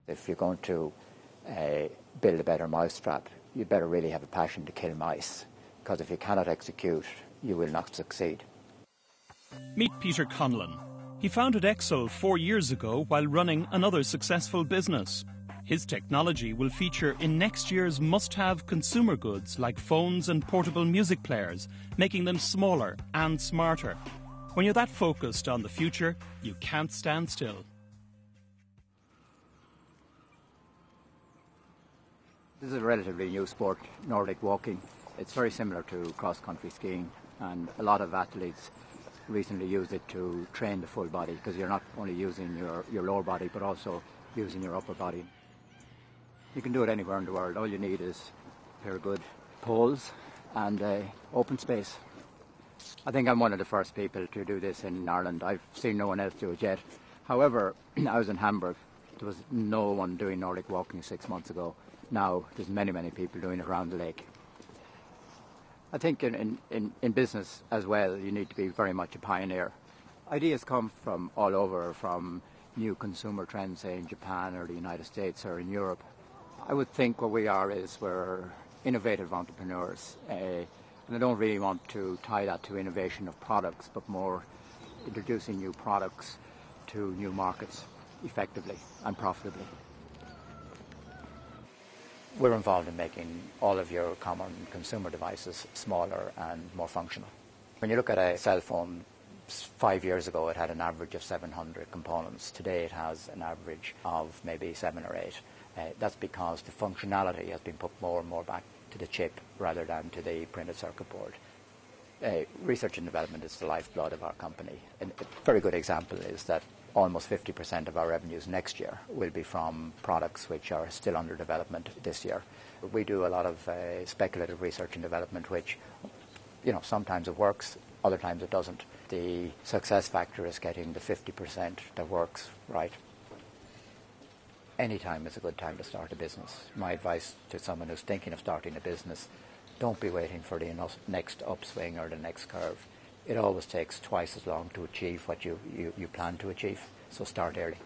If you're going to build a better mousetrap, you better really have a passion to kill mice, because if you cannot execute, you will not succeed. Meet Peter Conlon. He founded Xsil 4 years ago while running another successful business. His technology will feature in next year's must-have consumer goods like phones and portable music players, making them smaller and smarter. When you're that focused on the future, you can't stand still. This is a relatively new sport, Nordic walking. It's very similar to cross-country skiing, and a lot of athletes recently use it to train the full body, because you're not only using your lower body but also using your upper body. You can do it anywhere in the world. All you need is a pair of good poles and open space. I think I'm one of the first people to do this in Ireland. I've seen no one else do it yet. However, I was in Hamburg. There was no one doing Nordic walking 6 months ago. Now there's many, many people doing it around the lake. I think in business as well, you need to be very much a pioneer. Ideas come from all over, from new consumer trends, say in Japan or the United States or in Europe. I would think what we are is we're innovative entrepreneurs. And I don't really want to tie that to innovation of products, but more introducing new products to new markets effectively and profitably. We're involved in making all of your common consumer devices smaller and more functional. When you look at a cell phone, 5 years ago it had an average of 700 components. Today it has an average of maybe 7 or 8. That's because the functionality has been put more and more back to the chip rather than to the printed circuit board. Research and development is the lifeblood of our company. And a very good example is that almost 50% of our revenues next year will be from products which are still under development this year. We do a lot of speculative research and development, which, sometimes it works, other times it doesn't. The success factor is getting the 50% that works right. Any time is a good time to start a business. My advice to someone who's thinking of starting a business, don't be waiting for the next upswing or the next curve. It always takes twice as long to achieve what you plan to achieve, so start early.